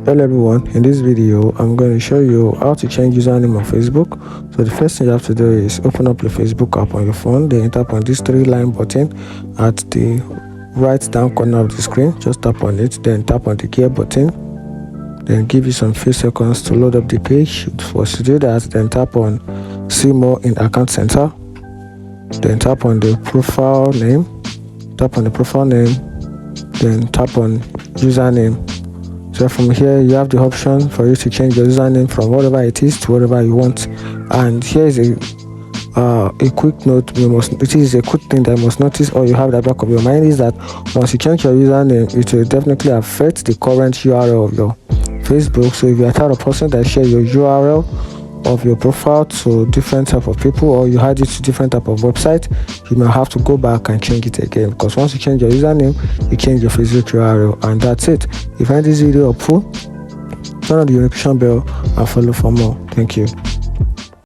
Hello everyone, in this video I'm going to show you how to change username on Facebook. So the first thing you have to do is open up your Facebook app on your phone, then tap on this 3-line button at the right down corner of the screen. Just tap on it, then tap on the gear button, then give you some few seconds to load up the page. For to do that, then tap on see more in account center, then tap on the profile name, then tap on username. So from here you have the option for you to change your username from whatever it is to whatever you want. And here is a quick note. It is a quick thing that you must notice, or you have the back of your mind, is that once you change your username, it will definitely affect the current URL of your Facebook. So if you are the type of person that share your URL of your profile to different type of people, or you had it to different type of website, you may have to go back and change it again, because once you change your username, you change your Facebook URL, and that's it. If you find this video helpful, turn on the notification bell and follow for more. Thank you.